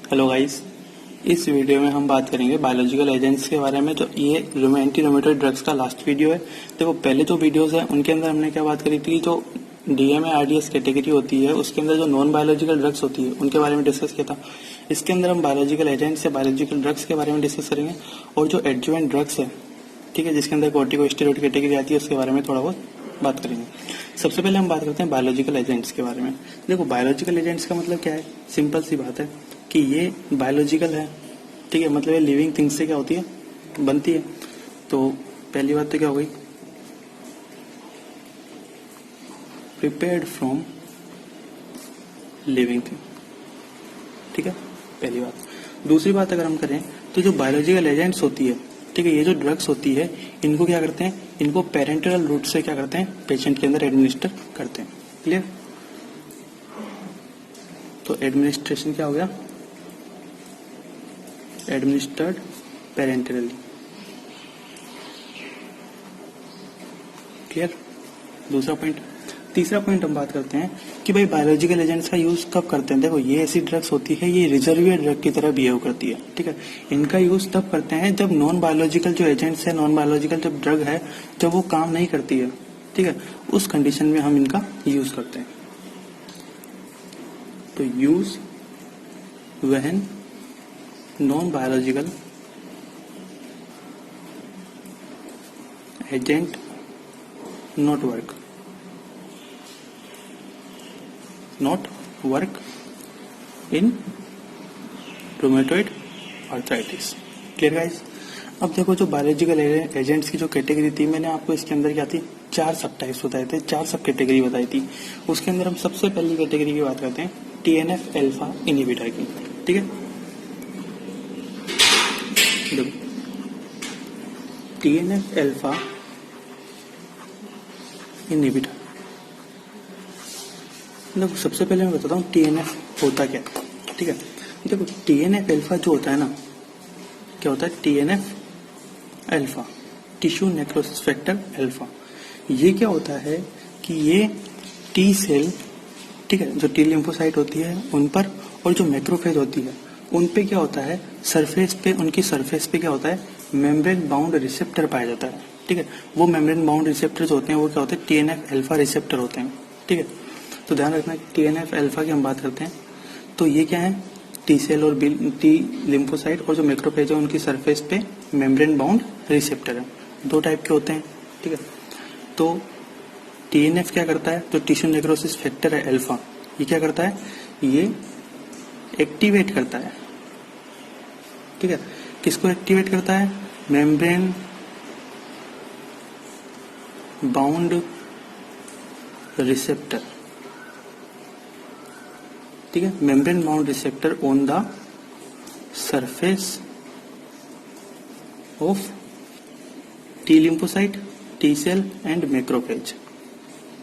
Hello guys, इस video में हम बात करेंगे बायोलॉजिकल एजेंट्स के बारे में। जो ये एंटी रूमेटॉइड ड्रग्स का लास्ट वीडियो है। देखो, पहले जो वीडियोस है उनके अंदर हमने क्या बात करी थी, जो डीएमए आरडीएस कैटेगरी होती है उसके अंदर जो नॉन बायोलॉजिकल ड्रग्स होती है उनके बारे में डिस्कस किया था। इसके अंदर हम बायोलॉजिकल एजेंट्स या बायोलॉजिकल ड्रग्स के बारे में डिस्कस करेंगे और जो एडजुवेंट ड्रग्स है, ठीक है, जिसके अंदर कॉर्टिकोस्टेरॉइड कैटेगरी आती है, उसके बारे में थोड़ा बहुत बात करेंगे। सबसे पहले हम बात करते हैं बायोलॉजिकल एजेंट्स के बारे में। देखो, बायोलॉजिकल एजेंट्स का मतलब क्या है, सिंपल सी बात है कि ये बायोलॉजिकल है, ठीक है, मतलब ये लिविंग थिंग्स से क्या होती है, बनती है। तो पहली बात तो क्या हो गई, प्रिपेयर्ड फ्रॉम लिविंग थिंग, ठीक है, पहली बात। दूसरी बात अगर हम करें तो जो बायोलॉजिकल एजेंट्स होती है, ठीक है, ये जो ड्रग्स होती है इनको क्या करते हैं, इनको पेरेंटल रूट से क्या करते हैं, पेशेंट के अंदर एडमिनिस्टर करते हैं। क्लियर? तो एडमिनिस्ट्रेशन क्या हो गया, एडमिनिस्टर्ड पेरेंटली। क्लियर? दूसरा पॉइंट। तीसरा पॉइंट हम बात करते हैं कि भाई बायोलॉजिकल एजेंट्स का यूज कब करते हैं। देखो, ये ऐसी ड्रग्स होती है, ये रिजर्वियर ड्रग की तरह बिहेव करती है, ठीक है। इनका यूज तब करते हैं जब नॉन बायोलॉजिकल जो एजेंट्स है, नॉन बायोलॉजिकल जब ड्रग है, जब वो काम नहीं करती है, ठीक है, उस कंडीशन में हम इनका यूज करते हैं। तो use when non biological agent not work in rheumatoid arthritis. Clear guys? अब देखो, जो बायोलॉजिकल एजेंट्स की जो कैटेगरी थी, मैंने आपको इसके अंदर क्या थी, 4 सब टाइप्स बताए थे, 4 सब कैटेगरी बताई थी। उसके अंदर हम सबसे पहली कैटेगरी की बात करते हैं, टीएनएफ अल्फा इनहिबिटर की, ठीक है। देखो, टीएनएफ अल्फा इनहिबिटर। देखो, सबसे पहले मैं बताता हूँ टीएनएफ होता क्या है, ठीक है। देखो, टीएनएफ अल्फा जो होता है ना, क्या होता है, TNF alpha, tissue necrosis factor alpha. ये क्या होता है कि ये टी सेल, ठीक है, जो टी लिम्फोसाइट होती है उन पर, और जो मैक्रोफेज होती है उन पे क्या होता है, सरफेस पे, उनकी सरफेस पे क्या होता है, मेम्ब्रेन बाउंड रिसेप्टर पाया जाता है, ठीक है। वो मेम्ब्रेन बाउंड रिसेप्टर्स होते हैं, वो क्या होते हैं, टीएनएफ अल्फा रिसेप्टर होते हैं, ठीक है। तो ध्यान रखना, टीएनएफ अल्फा की हम बात करते हैं तो ये क्या है, टी सेल और टी लिम्फोसाइट और जो मैक्रोफेज है उनकी सरफेस पे मेम्ब्रेन बाउंड रिसेप्टर है। 2 टाइप के होते हैं, ठीक है। तो टीएनएफ क्या करता है, जो टिश्यू नेक्रोसिस फैक्टर है अल्फा, ये क्या करता है, ये एक्टिवेट करता है, ठीक है। किसको एक्टिवेट करता है, मेम्ब्रेन बाउंड रिसेप्टर, ठीक है, membrane bound receptor on the surface of T lymphocyte, T cell and macrophage,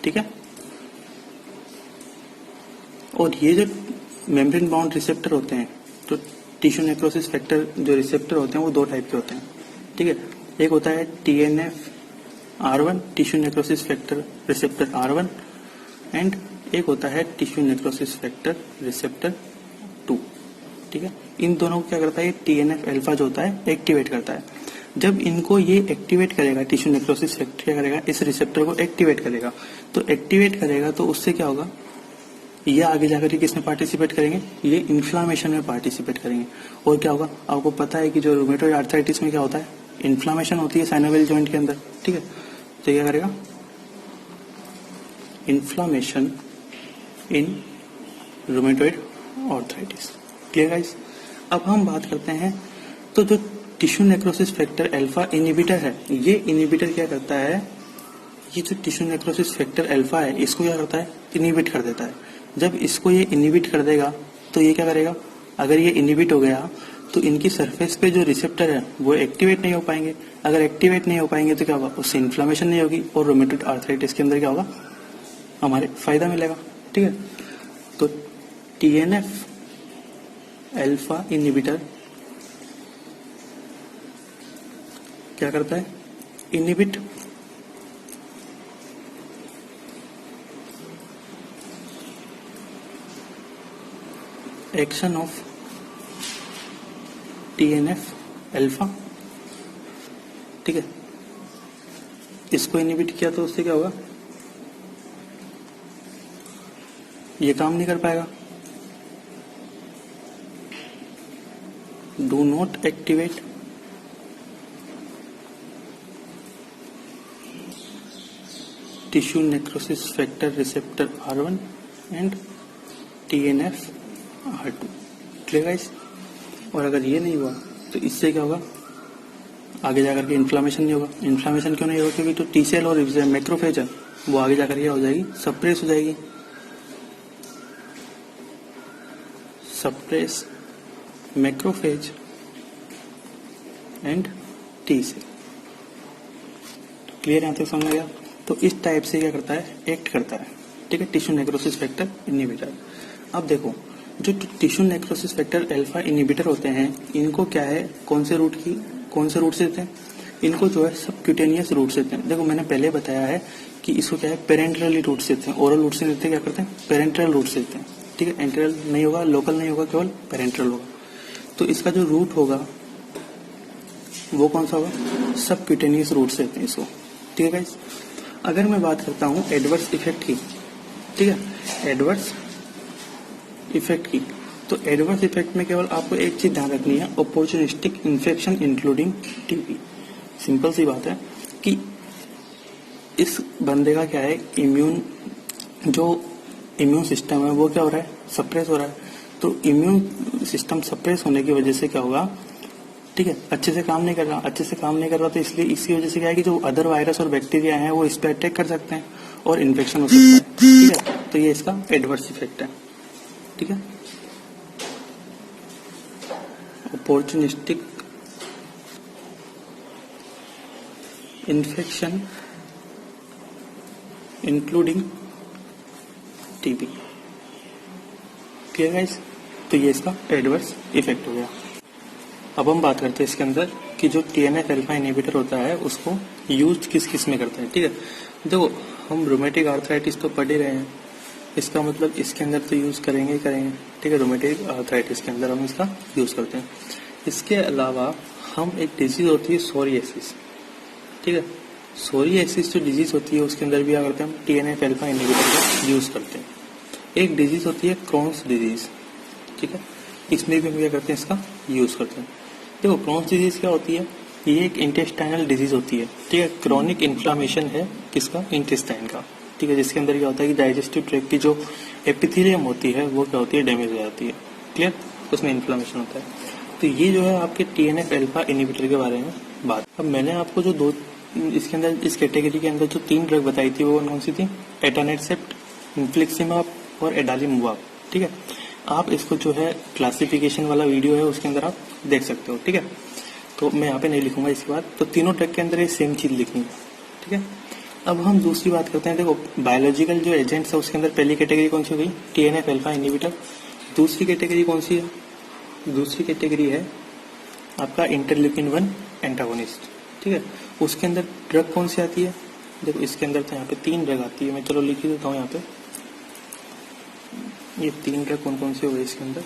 ठीक है। और ये जो मेम्ब्रेन बाउंड रिसेप्टर होते हैं, तो टिश्यू नेक्रोसिस फैक्टर जो रिसेप्टर होते हैं वो 2 टाइप के होते हैं, ठीक है। एक होता है TNF R1, tissue necrosis factor receptor R1, and एक होता है टिश्यू नेक्रोसिस फैक्टर रिसेप्टर 2, ठीक है। इन दोनों को क्या करता है, टीएनएफ अल्फा जो होता है एक्टिवेट करता है। जब इनको ये एक्टिवेट करेगा, टिश्यू नेक्रोसिस फैक्टर क्या करेगा, इस रिसेप्टर को एक्टिवेट करेगा। तो एक्टिवेट करेगा तो उससे क्या होगा, ये आगे जाकर किसमें पार्टिसिपेट करेंगे, ये इन्फ्लामेशन में पार्टिसिपेट करेंगे। और क्या होगा, आपको पता है कि जो रूमेटॉइड आर्थराइटिस में क्या होता है, इन्फ्लामेशन होती है साइनोवियल जॉइंट के अंदर, ठीक है। तो क्या करेगा, इन्फ्लामेशन इन रूमेटॉइड आर्थराइटिस। Clear guys? अब हम बात करते हैं, तो जो tissue necrosis factor alpha inhibitor है, ये इनहिबिटर क्या करता है, ये जो टिश्यू नेक्रोसिस फैक्टर अल्फा है इसको क्या करता है, इनहिबिट कर देता है। जब इसको ये इनहिबिट कर देगा तो ये क्या करेगा, अगर ये इनहिबिट हो गया तो इनकी सरफेस पे जो रिसेप्टर है वो एक्टिवेट नहीं हो पाएंगे। अगर एक्टिवेट नहीं हो पाएंगे तो क्या होगा, उससे इन्फ्लेमेशन नहीं होगी और रूमेटॉइड आर्थराइटिस के अंदर क्या होगा, हमारे फायदा मिलेगा, ठीक है। तो टीएनएफ अल्फा इनहिबिटर क्या करता है, inhibit action of TNF alpha, ठीक है। इसको इनहिबिट किया तो उससे क्या होगा, ये काम नहीं कर पाएगा, do not activate tissue necrosis factor receptor R1 and TNF R2, clear guys. और अगर ये नहीं हुआ तो इससे क्या होगा, आगे जाकर के इन्फ्लामेशन नहीं होगा। इन्फ्लामेशन क्यों नहीं होगा, क्योंकि तो टी सेल और मैक्रोफेज है वो आगे जाकर क्या हो जाएगी, सप्रेस हो जाएगी, suppress macrophage and T cell, clear यहाँ तक समझ आ गया। तो इस टाइप से क्या करता है, एक्ट करता है, ठीक है, टिश्यू नेक्रोसिस फैक्टर इनहिबिटर। अब देखो, जो tissue necrosis factor alpha inhibitor होते हैं, इनको क्या है, कौन से रूट से देते हैं, इनको जो है सबक्यूटेनियस रूट से देते हैं। देखो मैंने पहले बताया है कि इसको क्या है, पेरेंट्रली रूट से देते हैं, ओरल रूट से देते हैं, क्या करते हैं, पेरेंट्रल रूट से देते हैं, ठीक है। एंट्रल नहीं होगा, लोकल नहीं होगा, केवल पेरेंट्रल होगा। तो इसका जो रूट होगा वो कौन सा होगा, सबक्यूटेनियस रूट से देते हैं इसको, ठीक है गाइस। अगर मैं बात करता हूँ एडवर्स इफेक्ट की, ठीक है, एडवर्स इफेक्ट की, तो एडवर्स इफेक्ट में केवल आपको एक चीज ध्यान रखनी है, opportunistic infection including TB. Simple सी बात है कि इस बंदे का क्या है, इम्यून सिस्टम है वो क्या हो रहा है, सप्रेस हो रहा है। तो इम्यून सिस्टम सप्रेस होने की वजह से क्या होगा, ठीक है, अच्छे से काम नहीं कर रहा, तो इसलिए इसी वजह से क्या है कि जो अदर वायरस और बैक्टीरिया हैं वो इस पर अटैक कर सकते हैं और इन्फेक्शन हो सकता है, ठीक है। तो ये इसका एडवर्स इफेक्ट है, ठीक है। Opportunistic infection including TB, clear guys. तो ये इसका एडवर्स इफेक्ट हो गया। अब हम बात करते हैं इसके अंदर कि जो TNF अल्फा इनहिबिटर होता है उसको यूज किस किस में करते हैं, ठीक है। देखो हम रोमेटिक आर्थराइटिस तो पढ़ ही रहे हैं, इसका मतलब इसके अंदर तो यूज करेंगे ही करेंगे, ठीक है। रोमेटिक आर्थराइटिस के अंदर हम इसका यूज करते हैं। इसके अलावा हम एक डिजीज होती है सोरियासिस, ठीक है, सोरियासिस जो डिजीज होती है उसके अंदर भी क्या करते हैं हम TNF अल्फा इनहिबिटर का यूज करते हैं। एक डिजीज होती है क्रॉन्स डिजीज, ठीक है, इसमें भी हम क्या करते हैं, इसका यूज करते हैं। देखो क्रॉन्स डिजीज क्या होती है, ये एक इंटेस्टाइनल डिजीज होती है, ठीक है, क्रोनिक इन्फ्लामेशन है किसका, इंटेस्टाइन का, ठीक है, जिसके अंदर क्या होता है कि डाइजेस्टिव ट्रैक्ट की जो एपिथेलियम होती है वो क्या होती है, डैमेज हो जाती है, क्लियर, उसमें इन्फ्लामेशन होता है। तो ये जो है आपके TNF अल्फा इनहिबिटर के बारे में बात। अब मैंने आपको जो दो इसके अंदर इस कैटेगरी के अंदर जो 3 ड्रग बताई थी वो कौन सी थी, एटानेरसेप्ट, इन्फ्लिक्सिमाब और एडालीमुबाब, ठीक है। आप इसको जो है क्लासिफिकेशन वाला वीडियो है उसके अंदर आप देख सकते हो, ठीक है। तो मैं यहाँ पे नहीं लिखूंगा इसके बाद, तो तीनों ड्रग के अंदर ये सेम चीज लिखनी है, ठीक है। अब हम दूसरी बात करते हैं। देखो बायोलॉजिकल जो एजेंट्स है उसके अंदर पहली कैटेगरी कौन सी हो गई, TNF अल्फा इनहिबिटर। दूसरी कैटेगरी कौन सी है, दूसरी कैटेगरी है आपका इंटरल्यूकिन-1 एंटागोनिस्ट, ठीक है। उसके अंदर ड्रग कौन सी आती है, देखो इसके अंदर तो यहाँ पे 3 ड्रग आती है, मैं चलो लिख ही देता हूँ यहाँ पे। ये 3 ड्रग कौन कौन से हो गए इसके अंदर,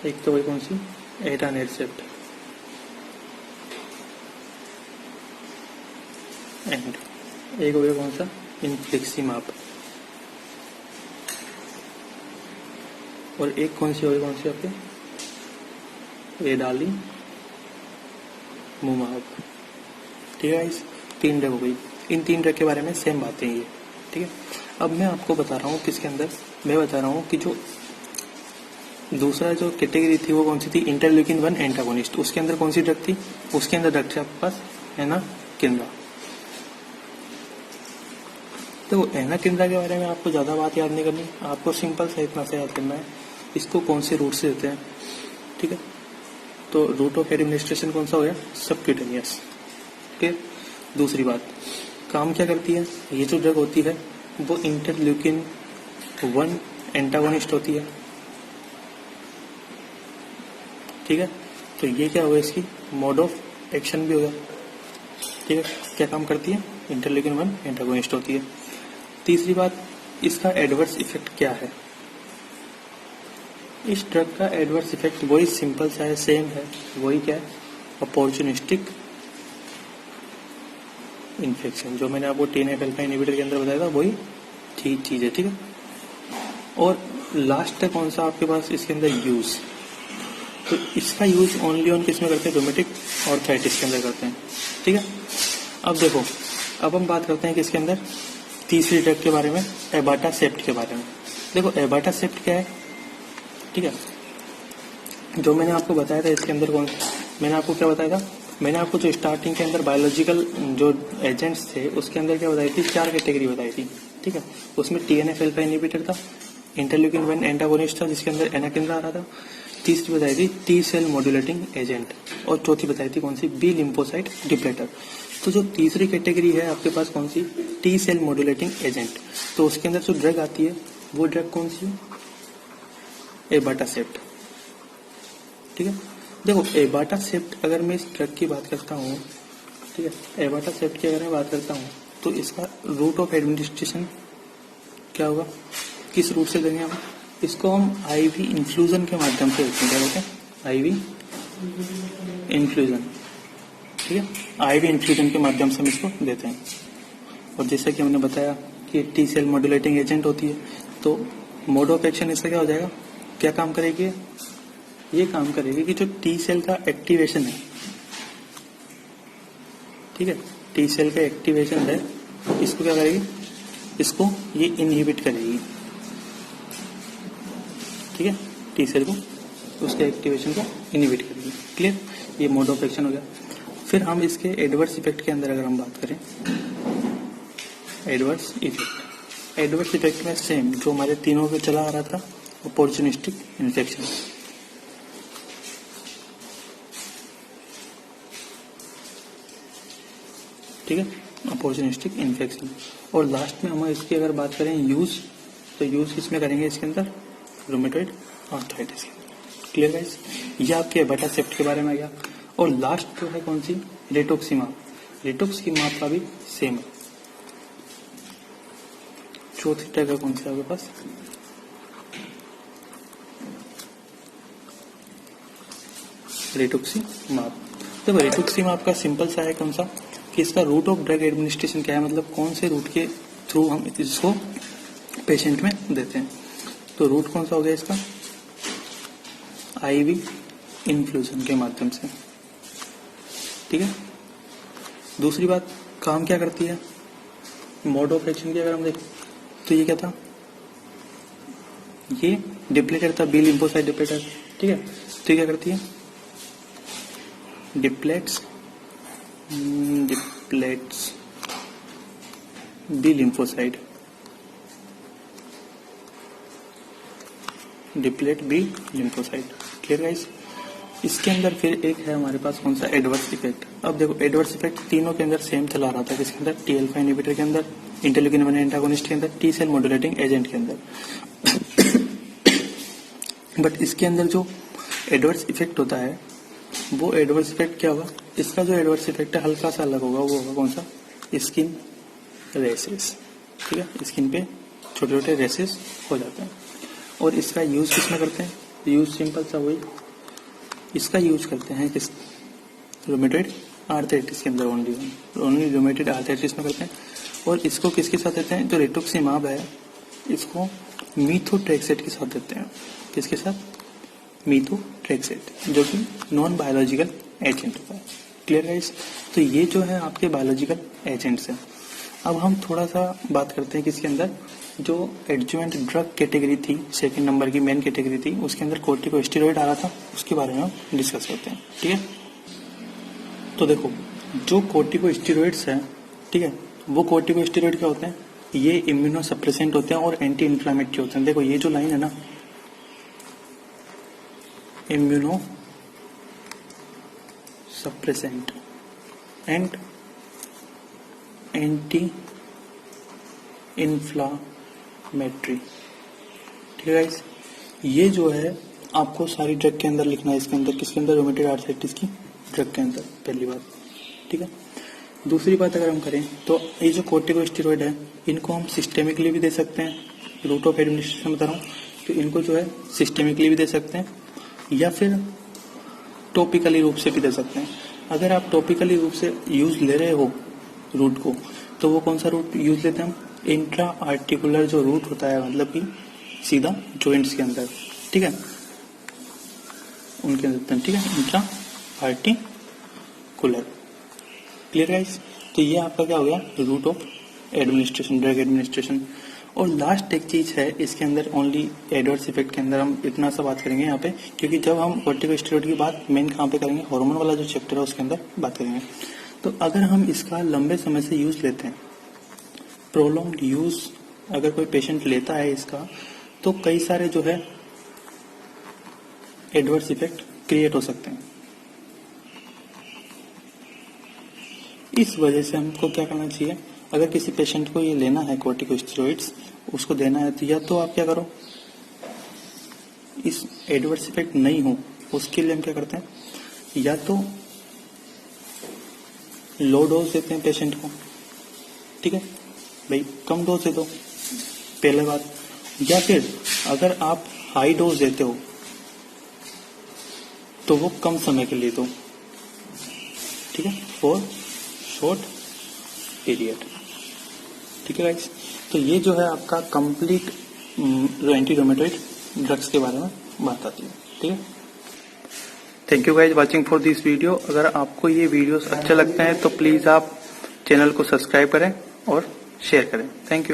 एक तो वही कौन सी, एटानेरसेप्ट, एंड एक हो गया कौन सा, इन्फ्लिक्सिमाब, और एक कौन सी हो गई, कौन सी आपके, एडालीमुबाब, ठीक है। इस 3 ड्रग हो गई, इन 3 ड्रग के बारे में सेम बातें ये, ठीक है। अब मैं आपको बता रहा हूँ किसके अंदर, मैं बता रहा हूँ कि जो दूसरा जो कैटेगरी थी वो कौन सी थी, इंटरल्यूकिन-1 एंटागोनिस्ट। उसके अंदर कौन सी ड्रग थी, उसके अंदर ड्रग थी आपके पास एनाकिंड्रा। तो एनाकिंड्रा के बारे में आपको ज्यादा बात याद नहीं करनी, आपको सिंपल सा इतना सा याद करना है, इसको कौन से रूट से देते हैं, ठीक है। तो रूट ऑफ एडमिनिस्ट्रेशन कौन सा हो गया, सबक्यूटेनियस, ठीक है। दूसरी बात, काम क्या करती है, ये जो ड्रग होती है वो इंटरल्यूकिन-1 एंटागोनिस्ट होती है, ठीक है। तो ये क्या होगा, इसकी मोड ऑफ एक्शन भी होगा, ठीक है। क्या काम करती है, इंटरल्यूकिन-1 एंटागोनिस्ट होती है। तीसरी बात, इसका एडवर्स इफेक्ट क्या है, इस ड्रग का एडवर्स इफेक्ट वही सिंपल सा है, सेम है, वही क्या है, अपॉर्चुनिस्टिक इन्फेक्शन। जो मैंने आपको TNF अल्फा इनहिबिटर के अंदर बताया था वही चीज है, ठीक है। और लास्ट है कौन सा आपके पास इसके अंदर, यूज। तो इसका यूज ओनली ऑन किस में करते हैं, रोमेटिक आर्थराइटिस के अंदर करते हैं, ठीक है। अब देखो, अब हम बात करते हैं किसके अंदर, तीसरी ड्रग के बारे में, एबाटासेप्ट के बारे में। देखो एबाटासेप्ट क्या है, ठीक है। जो मैंने आपको बताया था इसके अंदर मैंने आपको क्या बताया था, मैंने आपको जो स्टार्टिंग के अंदर बायोलॉजिकल जो एजेंट्स थे उसके अंदर क्या बताई थी, 4 कैटेगरी बताई थी, ठीक है। उसमें TNF अल्फा इनहिबिटर था, इंटरल्यूकिन 1 एंटागोनिस्ट था जिसके अंदर एनाकिंड्रा आ रहा था, तीसरी बताई थी T सेल मॉड्यूलेटिंग एजेंट, और चौथी बताई थी कौन सी, बी लिम्फोसाइट डिप्लेटर। तो जो तीसरी कैटेगरी है आपके पास कौन सी, T सेल मॉड्यूलेटिंग एजेंट, तो उसके अंदर जो ड्रग आती है वो ड्रग कौन सी है, एबाटासेप्ट, ठीक है। देखो एबाटासेप्ट अगर मैं इस ड्रग की बात करता हूँ, ठीक है, एबाटासेप्ट की अगर मैं बात करता हूँ तो इसका रूट ऑफ एडमिनिस्ट्रेशन क्या होगा, किस रूट से देंगे हम इसको, हम आईवी इन्फ्यूजन के माध्यम से देते हैं, क्या बोलते हैं, आईवी इन्फ्यूजन, ठीक है। आईवी इन्फ्यूजन के माध्यम से हम इसको देते हैं। और जैसा कि हमने बताया कि T सेल मॉड्यूलेटिंग एजेंट होती है, तो मोड ऑफ एक्शन इसका क्या हो जाएगा, क्या काम करेगी, ये काम करेगी कि जो T सेल का एक्टिवेशन है, ठीक है, T सेल का एक्टिवेशन है, इसको क्या करेगी, इसको ये इनहिबिट करेगी, ठीक है, T सेल को उसके एक्टिवेशन को इनहिबिट करेगी। क्लियर, ये मोड ऑफ एक्शन हो गया। फिर हम इसके एडवर्स इफेक्ट के अंदर अगर हम बात करें, एडवर्स इफेक्ट में सेम जो हमारे तीनों पे चला आ रहा था, अपॉर्चुनिस्टिक इन्फेक्शन, ठीक है, अपॉर्चुनिस्टिक इन्फेक्शन। और लास्ट में हम इसकी अगर बात करें यूज, तो यूज किसमें करेंगे इसके अंदर, रूमेटॉइड आर्थराइटिस। क्लियर गाइस, ये आपके एबाटासेप्ट के बारे में आ गया। और लास्ट जो है कौन सी, रिटुक्सिमाब का भी सेम है। चौथी टैग कौन सा आपके पास, रिटुक्सिमाब। देखो रिटुक्सिमाब का सिंपल सा है कौन सा, कि इसका रूट ऑफ ड्रग एडमिनिस्ट्रेशन क्या है, मतलब कौन से रूट के थ्रू हम इसको पेशेंट में देते हैं। तो रूट कौन सा हो गया इसका, आईवी इन्फ्यूजन के माध्यम से, ठीक है। दूसरी बात, काम क्या करती है, मोड ऑफ एक्शन की अगर हम देखें तो ये क्या था, ये डिप्लेटर था, बी लिम्फोसाइट डिप्लेटर, ठीक है। तो ये क्या करती है, depletes B lymphocyte, deplete B lymphocyte. Clear guys, इसके अंदर फिर एक है हमारे पास कौन सा, एडवर्स इफेक्ट। अब देखो एडवर्स इफेक्ट तीनों के अंदर सेम चला रहा था, किसके अंदर, T अल्फा इनहिबिटर के अंदर, इंटरल्यूकिन 1 एंटागोनिस्ट के अंदर, T सेल मॉड्यूलेटिंग एजेंट के अंदर। बट इसके अंदर जो एडवर्स इफेक्ट होता है वो एडवर्स इफेक्ट क्या होगा, इसका जो एडवर्स इफेक्ट है हल्का सा अलग होगा, वो होगा कौन सा, स्किन रेसेस, ठीक है, स्किन पे छोटे छोटे रेसेस हो जाते हैं। और इसका यूज किसमें करते हैं, यूज सिंपल सा वही, इसका यूज करते हैं किस, रूमेटॉइड आर्थराइटिस के अंदर, ओनली रूमेटॉइड आर्थराइटिस में करते हैं। और इसको किसके साथ देते हैं, जो रिटुक्सिमाब है इसको मीथोट्रेक्सेट के साथ देते हैं, किसके साथ, मीथोट्रेक्सेट, जो कि नॉन बायोलॉजिकल एजेंट होता है। क्लियर गाइस, तो ये जो है आपके बायोलॉजिकल एजेंट्स हैं। अब हम थोड़ा सा बात करते हैं किसके अंदर, जो एडजुवेंट ड्रग कैटेगरी थी, सेकंड नंबर की मेन कैटेगरी थी, उसके अंदर कोर्टिकोस्टेरॉइड आ रहा था, उसके बारे में हम डिस्कस करते हैं, ठीक है। तो देखो जो कोर्टिकोस्टेरॉइड्स हैं, ठीक है, वो कोर्टिकोस्टेरॉइड क्या होते हैं, ये इम्यूनो सप्रेसेंट होते हैं और एंटी इन्फ्लामेटरी होते हैं। देखो ये जो लाइन है ना, immuno suppressant and anti inflammatory, ठीक है गाइस, ये जो है आपको सारी ड्रग के अंदर लिखना है, इसके अंदर किसके अंदर, रूमेटॉइड आर्थराइटिस की ड्रग के अंदर, पहली बात, ठीक है। दूसरी बात अगर हम करें तो ये जो कोर्टिकोस्टेरॉइड है इनको हम सिस्टेमिकली भी दे सकते हैं, रूट ऑफ एडमिनिस्ट्रेशन बता रहा हूँ, तो इनको जो है सिस्टेमिकली भी दे सकते हैं या फिर टॉपिकली रूप से भी दे सकते हैं। अगर आप टॉपिकली रूप से यूज ले रहे हो रूट को, तो वो कौन सा रूट यूज लेते हैं हम? इंट्रा आर्टिकुलर जो रूट होता है, मतलब कि सीधा जॉइंट्स के अंदर, ठीक है, उनके अंदर, ठीक है, इंट्रा आर्टिकुलर। Clear guys? तो ये आपका क्या हो गया? Route of administration, drug administration. और लास्ट एक चीज है इसके अंदर, ओनली एडवर्स इफेक्ट के अंदर हम इतना सा बात करेंगे यहाँ पे, क्योंकि जब हम कॉर्टिकोस्टेरॉइड की बात मेन कहाँ पे करेंगे, हार्मोन वाला जो चैप्टर है उसके अंदर बात करेंगे। तो अगर हम इसका लंबे समय से यूज लेते हैं, प्रोलॉन्ग्ड यूज अगर कोई पेशेंट लेता है इसका, तो कई सारे जो है एडवर्स इफेक्ट क्रिएट हो सकते हैं। इस वजह से हमको क्या करना चाहिए, अगर किसी पेशेंट को ये लेना है कॉर्टिकोस्टेरॉइड्स, उसको देना है, तो या तो आप क्या करो, इस एडवर्स इफेक्ट नहीं हो उसके लिए हम क्या करते हैं, या तो लो डोज देते हैं पेशेंट को, ठीक है भाई, कम डोज दे दो पहले बात, या फिर अगर आप हाई डोज देते हो तो वो कम समय के लिए दो, ठीक है, फॉर शॉर्ट पीरियड, ठीक है गाइस। तो ये जो है आपका कंप्लीट एंटी रोमेटॉइड ड्रग्स के बारे में बात आती है, ठीक है। Thank you guys watching for this video. अगर आपको ये वीडियोस अच्छे लगते हैं तो प्लीज आप चैनल को सब्सक्राइब करें और शेयर करें। Thank you.